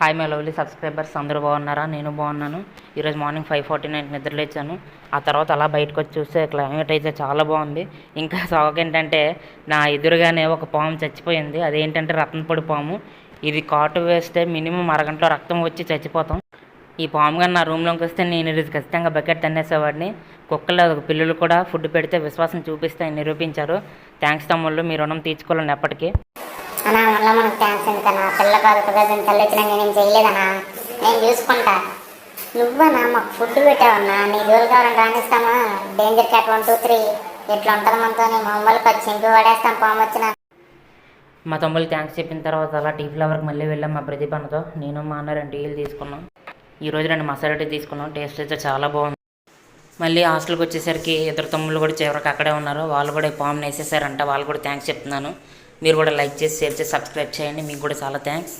Hi my lovely subscribers, అందరూ బాగున్నారా? నేను బాగున్నాను. ఈరోజు మార్నింగ్ 5:49 నిద్రలేచాను. ఆ తర్వాత అలా బయటకు వచ్చి చూస్తే క్లైమేట్ అయితే చాలా బాగుంది. ఇంకా షాక్ ఏంటంటే నా ఎదురుగానే ఒక పాము చచ్చిపోయింది. అదేంటంటే రత్నపొడి పాము. ఇది కాటు వేస్తే మినిమం అరగంటలో రక్తం వచ్చి చచ్చిపోతాం. ఈ పాము కానీ నా రూమ్లోకి వస్తే నేను ఇది ఖచ్చితంగా బకెట్ తన్నేసేవాడిని. కుక్కలు పిల్లలు కూడా ఫుడ్ పెడితే విశ్వాసం చూపిస్తాయని నిరూపించారు. థ్యాంక్స్ తమ్ముళ్ళు, మీ రుణం తీర్చుకోవాలని ఎప్పటికీ. అన్నా మళ్ళీ మనకు థ్యాంక్స్ ఎందుకన్నా. పిల్ల కాదు కదా, దీని తల్లి వచ్చినా నేనేం చేయలేదన్నా, నేను చూసుకుంటా. నువ్వన్నా మాకు ఫుడ్ పెట్టావన్నా, నీ జోలు కావాలని రాణిస్తామా? డేంజర్ క్యాట్ 1 2 3 ఎట్లా ఉంటుంది మనతో? మమ్మల్ని పచ్చింకి పడేస్తాం పాము వచ్చిన. మా తమ్ముళ్ళు థ్యాంక్స్ చెప్పిన తర్వాత అలా టీ ఫ్లవర్కి మళ్ళీ వెళ్ళాం మా ప్రదీపనతో. నేను మా అన్న 2 టీలు తీసుకున్నాం. ఈరోజు 2 మసాలా టీ తీసుకున్నాం. టేస్ట్ అయితే చాలా బాగుంది. మళ్ళీ హాస్టల్కి వచ్చేసరికి ఇద్దరు తమ్ముళ్ళు కూడా చివరికి అక్కడే ఉన్నారు. వాళ్ళు కూడా ఈ పాముని వేసేసారంట. వాళ్ళు కూడా థ్యాంక్స్ చెప్తున్నాను. మీరు కూడా లైక్ చేసి, షేర్ చేసి, సబ్స్క్రైబ్ చేయండి. మీకు కూడా చాలా థ్యాంక్స్.